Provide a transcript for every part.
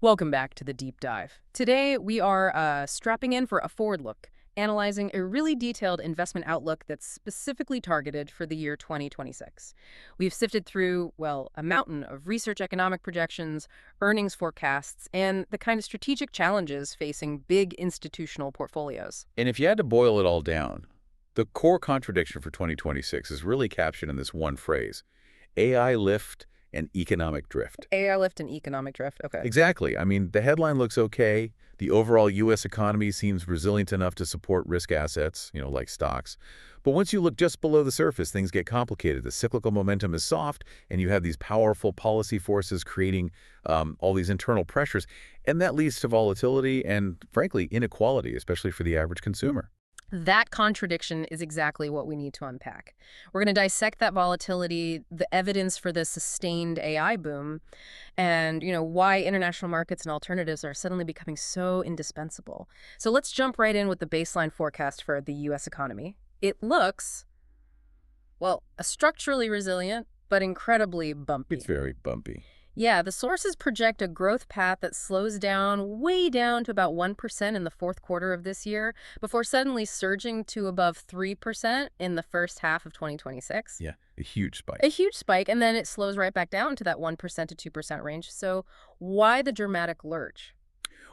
Welcome back to the deep dive. Today, we are strapping in for a forward look, analyzing a really detailed investment outlook that's specifically targeted for the year 2026. We've sifted through, well, a mountain of research economic projections, earnings forecasts, and the kind of strategic challenges facing big institutional portfolios. And if you had to boil it all down, the core contradiction for 2026 is really captured in this one phrase: AI lift and economic drift. AI lift and economic drift. Okay. Exactly. I mean, the headline looks okay. The overall U.S. economy seems resilient enough to support risk assets, like stocks. But once you look just below the surface, things get complicated. The cyclical momentum is soft, and you have these powerful policy forces creating all these internal pressures. And that leads to volatility and, frankly, inequality, especially for the average consumer. That contradiction is exactly what we need to unpack. We're going to dissect that volatility, the evidence for the sustained AI boom, and why international markets and alternatives are suddenly becoming so indispensable. So let's jump right in with the baseline forecast for the U.S. economy. It looks, well, structurally resilient, but incredibly bumpy. It's very bumpy. Yeah, the sources project a growth path that slows down way down to about 1% in the fourth quarter of this year, before suddenly surging to above 3% in the first half of 2026. Yeah, a huge spike. A huge spike, and then it slows right back down to that 1% to 2% range. So why the dramatic lurch?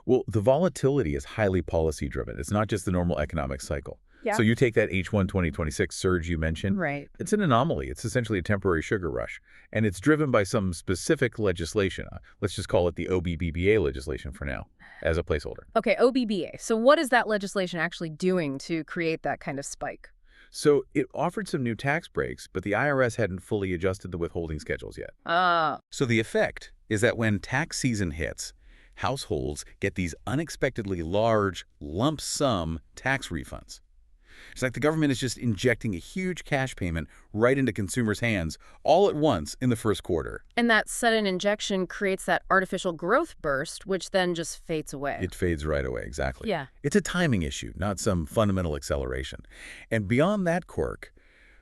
Well, the volatility is highly policy-driven. It's not just the normal economic cycle. Yeah. So you take that H1 2026 surge you mentioned. Right. It's an anomaly. It's essentially a temporary sugar rush. And it's driven by some specific legislation. Let's just call it the OBBBA legislation for now, as a placeholder. Okay, OBBA. So what is that legislation actually doing to create that kind of spike? So it offered some new tax breaks, but the IRS hadn't fully adjusted the withholding schedules yet. So the effect is that when tax season hits, households get these unexpectedly large lump sum tax refunds. It's like the government is just injecting a huge cash payment right into consumers' hands all at once in the first quarter. And that sudden injection creates that artificial growth burst, which then just fades away. It fades right away, exactly. Yeah. It's a timing issue, not some fundamental acceleration. And beyond that quirk,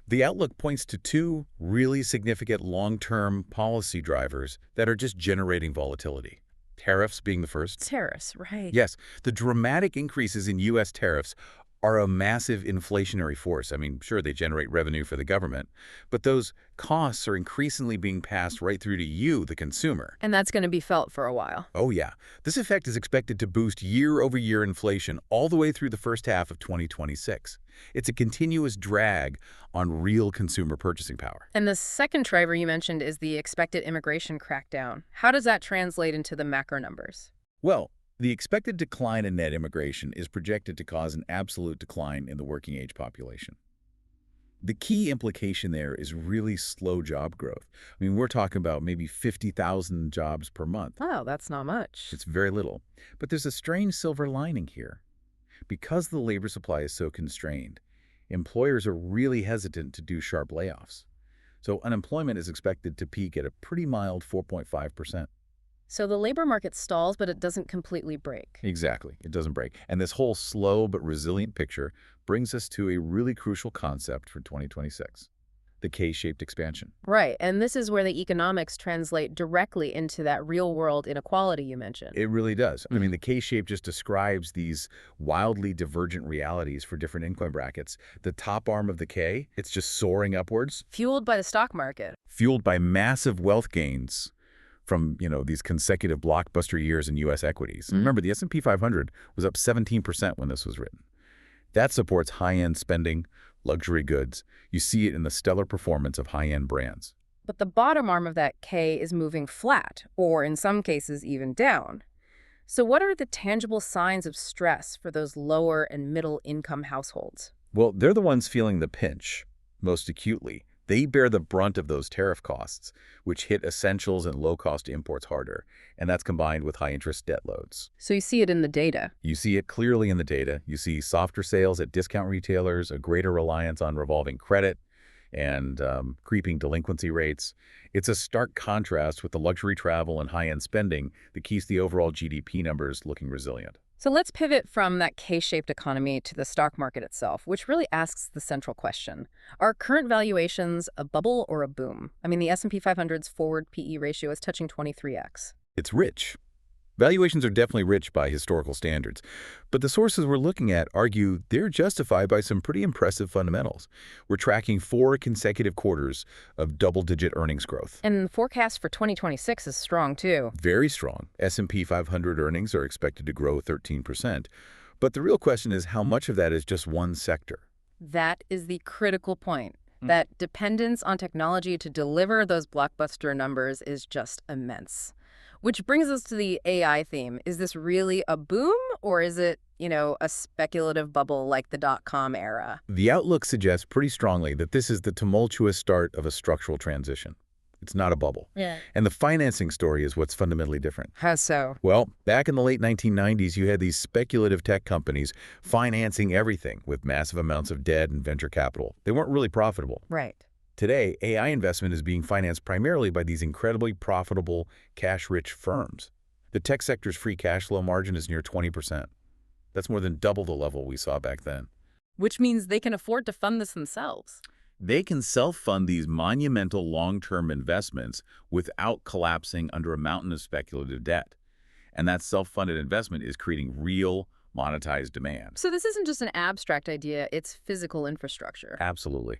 the outlook points to two really significant long-term policy drivers that are just generating volatility. Tariffs being the first. Tariffs, right. Yes, the dramatic increases in U.S. tariffs are a massive inflationary force. I mean, sure, they generate revenue for the government, but those costs are increasingly being passed right through to you, the consumer. And that's going to be felt for a while. Oh, yeah. This effect is expected to boost year-over-year inflation all the way through the first half of 2026. It's a continuous drag on real consumer purchasing power. And the second driver you mentioned is the expected immigration crackdown. How does that translate into the macro numbers? Well, the expected decline in net immigration is projected to cause an absolute decline in the working-age population. The key implication there is really slow job growth. I mean, we're talking about maybe 50,000 jobs per month. Oh, that's not much. It's very little. But there's a strange silver lining here. Because the labor supply is so constrained, employers are really hesitant to do sharp layoffs. So unemployment is expected to peak at a pretty mild 4.5%. So the labor market stalls, but it doesn't completely break. Exactly. It doesn't break. And this whole slow but resilient picture brings us to a really crucial concept for 2026, the K-shaped expansion. Right. And this is where the economics translate directly into that real-world inequality you mentioned. It really does. I mean, the K-shape just describes these wildly divergent realities for different income brackets. The top arm of the K, it's just soaring upwards. Fueled by the stock market. Fueled by massive wealth gains from, these consecutive blockbuster years in U.S. equities. Remember, the S&P 500 was up 17% when this was written. That supports high-end spending, luxury goods. You see it in the stellar performance of high-end brands. But the bottom arm of that K is moving flat, or in some cases even down. So what are the tangible signs of stress for those lower and middle-income households? Well, they're the ones feeling the pinch most acutely. They bear the brunt of those tariff costs, which hit essentials and low-cost imports harder, and that's combined with high-interest debt loads. So you see it in the data. You see it clearly in the data. You see softer sales at discount retailers, a greater reliance on revolving credit, and creeping delinquency rates. It's a stark contrast with the luxury travel and high-end spending that keeps the overall GDP numbers looking resilient. So let's pivot from that K-shaped economy to the stock market itself, which really asks the central question. Are current valuations a bubble or a boom? I mean, the S&P 500's forward PE ratio is touching 23x. It's rich. Valuations are definitely rich by historical standards, but the sources we're looking at argue they're justified by some pretty impressive fundamentals. We're tracking 4 consecutive quarters of double-digit earnings growth. And the forecast for 2026 is strong, too. Very strong. S&P 500 earnings are expected to grow 13%. But the real question is how much of that is just one sector? That is the critical point. That dependence on technology to deliver those blockbuster numbers is just immense. Which brings us to the AI theme. Is this really a boom, or is it, a speculative bubble like the dot-com era? The outlook suggests pretty strongly that this is the tumultuous start of a structural transition. It's not a bubble. Yeah. And the financing story is what's fundamentally different. How so? Well, back in the late 1990s, you had these speculative tech companies financing everything with massive amounts of debt and venture capital. They weren't really profitable. Right. Today, AI investment is being financed primarily by these incredibly profitable, cash-rich firms. The tech sector's free cash flow margin is near 20%. That's more than double the level we saw back then. Which means they can afford to fund this themselves. They can self-fund these monumental long-term investments without collapsing under a mountain of speculative debt. And that self-funded investment is creating real, monetized demand. So this isn't just an abstract idea, it's physical infrastructure. Absolutely.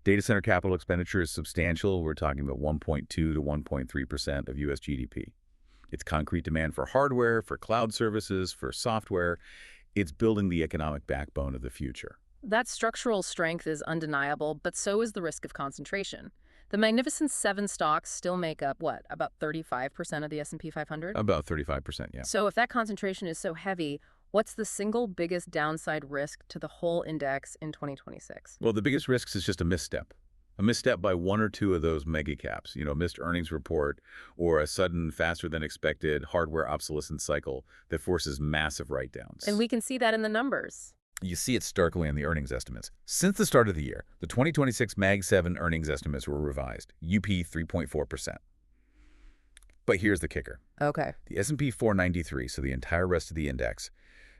Data center capital expenditure is substantial. We're talking about 1.2 to 1.3% of U.S. GDP. It's concrete demand for hardware, for cloud services, for software. It's building the economic backbone of the future. That structural strength is undeniable, but so is the risk of concentration. The Magnificent Seven stocks still make up, what, about 35% of the S&P 500? About 35%, yeah. So if that concentration is so heavy, what's the single biggest downside risk to the whole index in 2026? Well, the biggest risk is just a misstep. A misstep by one or two of those mega caps, missed earnings report or a sudden, faster than expected hardware obsolescence cycle that forces massive write-downs. And we can see that in the numbers. You see it starkly in the earnings estimates. Since the start of the year, the 2026 Mag 7 earnings estimates were revised, UP 3.4%. But here's the kicker. Okay. The S&P 493, so the entire rest of the index,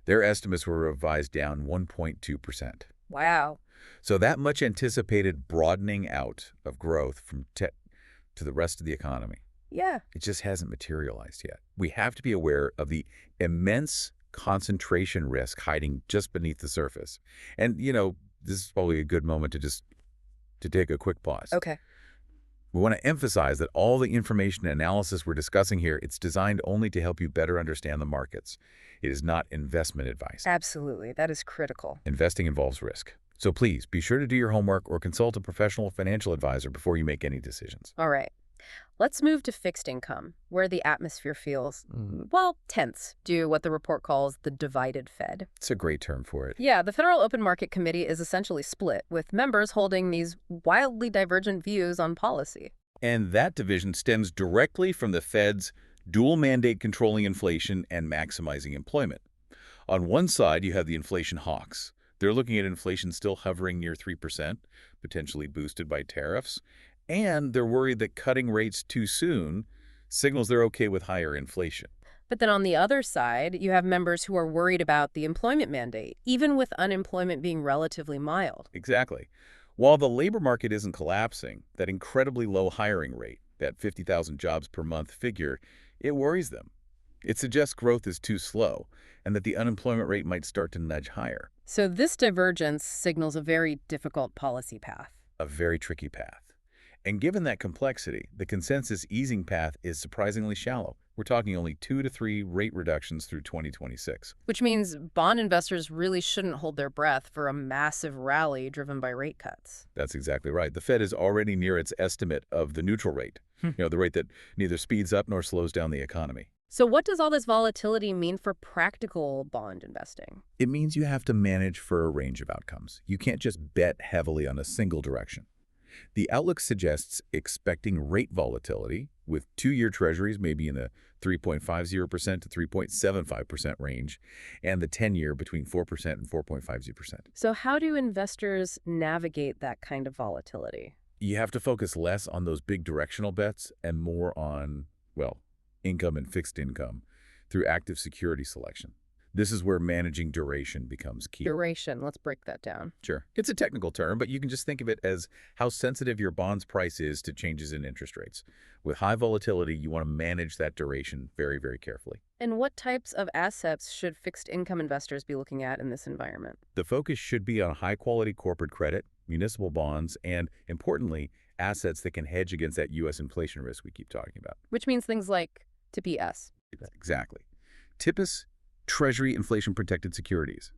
their estimates were revised down 1.2%. Wow. So that much anticipated broadening out of growth from tech to the rest of the economy. Yeah. It just hasn't materialized yet. We have to be aware of the immense concentration risk hiding just beneath the surface. And, this is probably a good moment to take a quick pause. Okay. We want to emphasize that all the information and analysis we're discussing here, it's designed only to help you better understand the markets. It is not investment advice. Absolutely. That is critical. Investing involves risk. So please be sure to do your homework or consult a professional financial advisor before you make any decisions. All right. Let's move to fixed income, where the atmosphere feels, tense, due to what the report calls the divided Fed. It's a great term for it. Yeah, the Federal Open Market Committee is essentially split, with members holding these wildly divergent views on policy. And that division stems directly from the Fed's dual mandate controlling inflation and maximizing employment. On one side, you have the inflation hawks. They're looking at inflation still hovering near 3%, potentially boosted by tariffs. And they're worried that cutting rates too soon signals they're okay with higher inflation. But then on the other side, you have members who are worried about the employment mandate, even with unemployment being relatively mild. Exactly. While the labor market isn't collapsing, that incredibly low hiring rate, that 50,000 jobs per month figure, it worries them. It suggests growth is too slow and that the unemployment rate might start to nudge higher. So this divergence signals a very difficult policy path. A very tricky path. And given that complexity, the consensus easing path is surprisingly shallow. We're talking only 2 to 3 rate reductions through 2026. Which means bond investors really shouldn't hold their breath for a massive rally driven by rate cuts. That's exactly right. The Fed is already near its estimate of the neutral rate, the rate that neither speeds up nor slows down the economy. So what does all this volatility mean for practical bond investing? It means you have to manage for a range of outcomes. You can't just bet heavily on a single direction. The outlook suggests expecting rate volatility, with 2-year treasuries maybe in the 3.50% to 3.75% range, and the 10-year between 4% and 4.50%. So how do investors navigate that kind of volatility? You have to focus less on those big directional bets and more on, income and fixed income through active security selection. This is where managing duration becomes key. Duration, let's break that down. Sure. It's a technical term, but you can just think of it as how sensitive your bond's price is to changes in interest rates. With high volatility, you want to manage that duration very, very carefully. And what types of assets should fixed income investors be looking at in this environment? The focus should be on high-quality corporate credit, municipal bonds, and, importantly, assets that can hedge against that U.S. inflation risk we keep talking about. Which means things like TPS. Exactly. TIPS, Treasury Inflation-Protected Securities.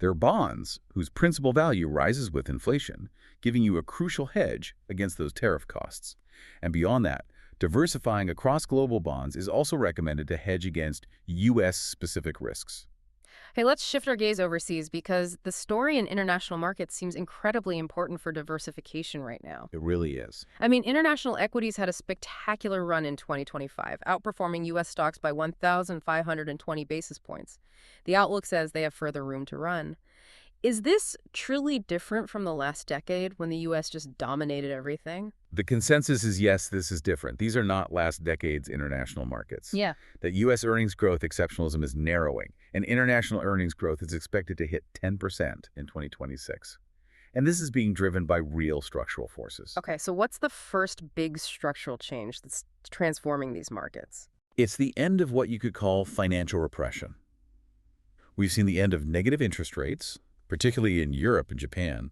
They're bonds whose principal value rises with inflation, giving you a crucial hedge against those tariff costs. And beyond that, diversifying across global bonds is also recommended to hedge against U.S.-specific risks. Hey, let's shift our gaze overseas because the story in international markets seems incredibly important for diversification right now. It really is. I mean, international equities had a spectacular run in 2025, outperforming U.S. stocks by 1,520 basis points. The outlook says they have further room to run. Is this truly different from the last decade when the U.S. just dominated everything? The consensus is yes, this is different. These are not last decade's international markets. Yeah. That U.S. earnings growth exceptionalism is narrowing, and international earnings growth is expected to hit 10% in 2026. And this is being driven by real structural forces. Okay, so what's the first big structural change that's transforming these markets? It's the end of what you could call financial repression. We've seen the end of negative interest rates, particularly in Europe and Japan.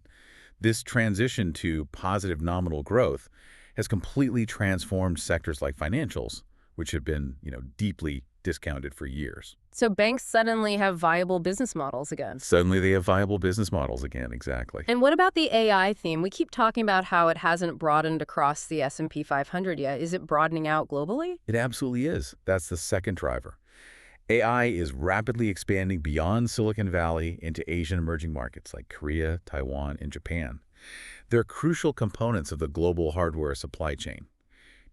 This transition to positive nominal growth has completely transformed sectors like financials, which have been, deeply discounted for years. So banks suddenly have viable business models again. Suddenly they have viable business models again, exactly. And what about the AI theme? We keep talking about how it hasn't broadened across the S&P 500 yet. Is it broadening out globally? It absolutely is. That's the second driver. AI is rapidly expanding beyond Silicon Valley into Asian emerging markets like Korea, Taiwan, and Japan. They're crucial components of the global hardware supply chain.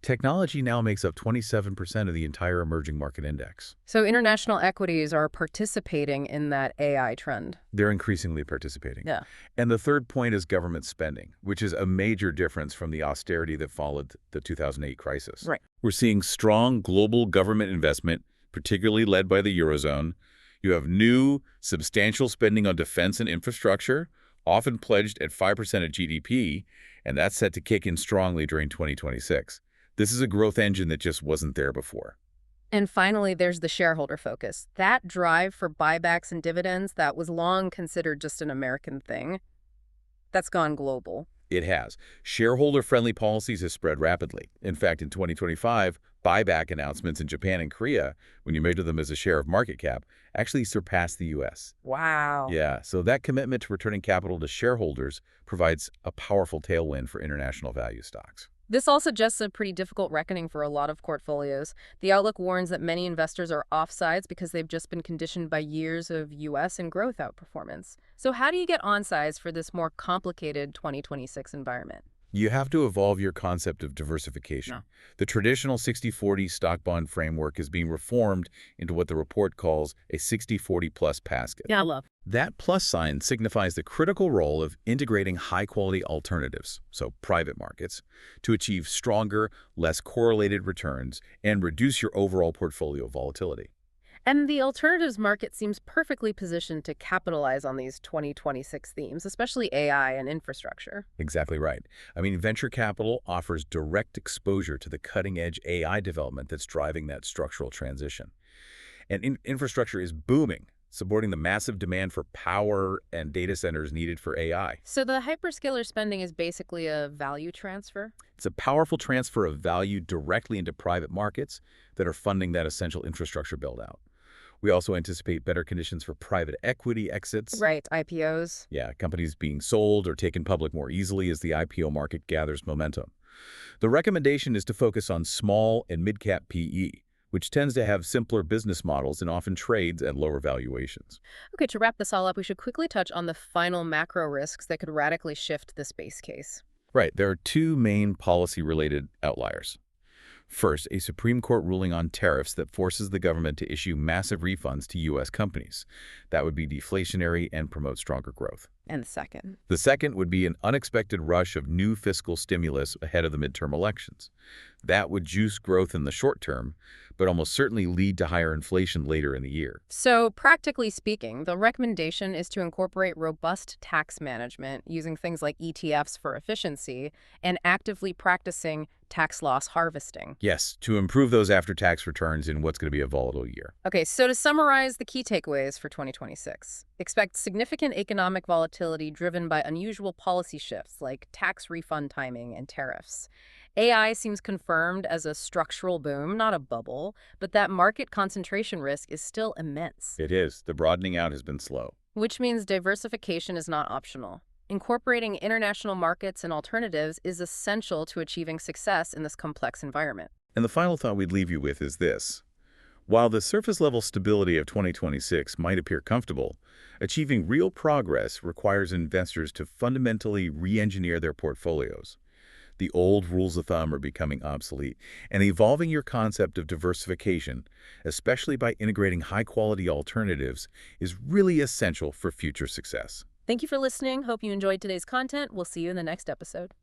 Technology now makes up 27% of the entire emerging market index. So international equities are participating in that AI trend. They're increasingly participating. Yeah. And the third point is government spending, which is a major difference from the austerity that followed the 2008 crisis. Right. We're seeing strong global government investment, particularly led by the Eurozone. You have new, substantial spending on defense and infrastructure, often pledged at 5% of GDP, and that's set to kick in strongly during 2026. This is a growth engine that just wasn't there before. And finally, there's the shareholder focus. That drive for buybacks and dividends that was long considered just an American thing, that's gone global. It has. Shareholder-friendly policies have spread rapidly. In fact, in 2025, buyback announcements in Japan and Korea, when you measure them as a share of market cap, actually surpassed the U.S. Wow. Yeah, so that commitment to returning capital to shareholders provides a powerful tailwind for international value stocks. This all suggests a pretty difficult reckoning for a lot of portfolios. The outlook warns that many investors are offsides because they've just been conditioned by years of U.S. and growth outperformance. So how do you get onsides for this more complicated 2026 environment? You have to evolve your concept of diversification. No. The traditional 60-40 stock bond framework is being reformed into what the report calls a 60-40 plus basket. Yeah, I love. That plus sign signifies the critical role of integrating high-quality alternatives, so private markets, to achieve stronger, less correlated returns and reduce your overall portfolio volatility. And the alternatives market seems perfectly positioned to capitalize on these 2026 themes, especially AI and infrastructure. Exactly right. I mean, venture capital offers direct exposure to the cutting-edge AI development that's driving that structural transition. And infrastructure is booming, supporting the massive demand for power and data centers needed for AI. So the hyperscaler spending is basically a value transfer? It's a powerful transfer of value directly into private markets that are funding that essential infrastructure build-out. We also anticipate better conditions for private equity exits. Right, IPOs. Yeah, companies being sold or taken public more easily as the IPO market gathers momentum. The recommendation is to focus on small and mid-cap PE, which tends to have simpler business models and often trades at lower valuations. Okay, to wrap this all up, we should quickly touch on the final macro risks that could radically shift this base case. Right, there are two main policy-related outliers. First, a Supreme Court ruling on tariffs that forces the government to issue massive refunds to U.S. companies. That would be deflationary and promote stronger growth. And second? The second would be an unexpected rush of new fiscal stimulus ahead of the midterm elections. That would juice growth in the short term, but almost certainly lead to higher inflation later in the year. So, practically speaking, the recommendation is to incorporate robust tax management using things like ETFs for efficiency and actively practicing tax loss harvesting. Yes, to improve those after-tax returns in what's going to be a volatile year. Okay, so to summarize the key takeaways for 2026, expect significant economic volatility driven by unusual policy shifts like tax refund timing and tariffs. AI seems confirmed as a structural boom, not a bubble, but that market concentration risk is still immense, It is. The broadening out has been slow. which means diversification is not optional. Incorporating international markets and alternatives is essential to achieving success in this complex environment. And the final thought we'd leave you with is this. While the surface-level stability of 2026 might appear comfortable, achieving real progress requires investors to fundamentally re-engineer their portfolios. The old rules of thumb are becoming obsolete, and evolving your concept of diversification, especially by integrating high-quality alternatives, is really essential for future success. Thank you for listening. Hope you enjoyed today's content. We'll see you in the next episode.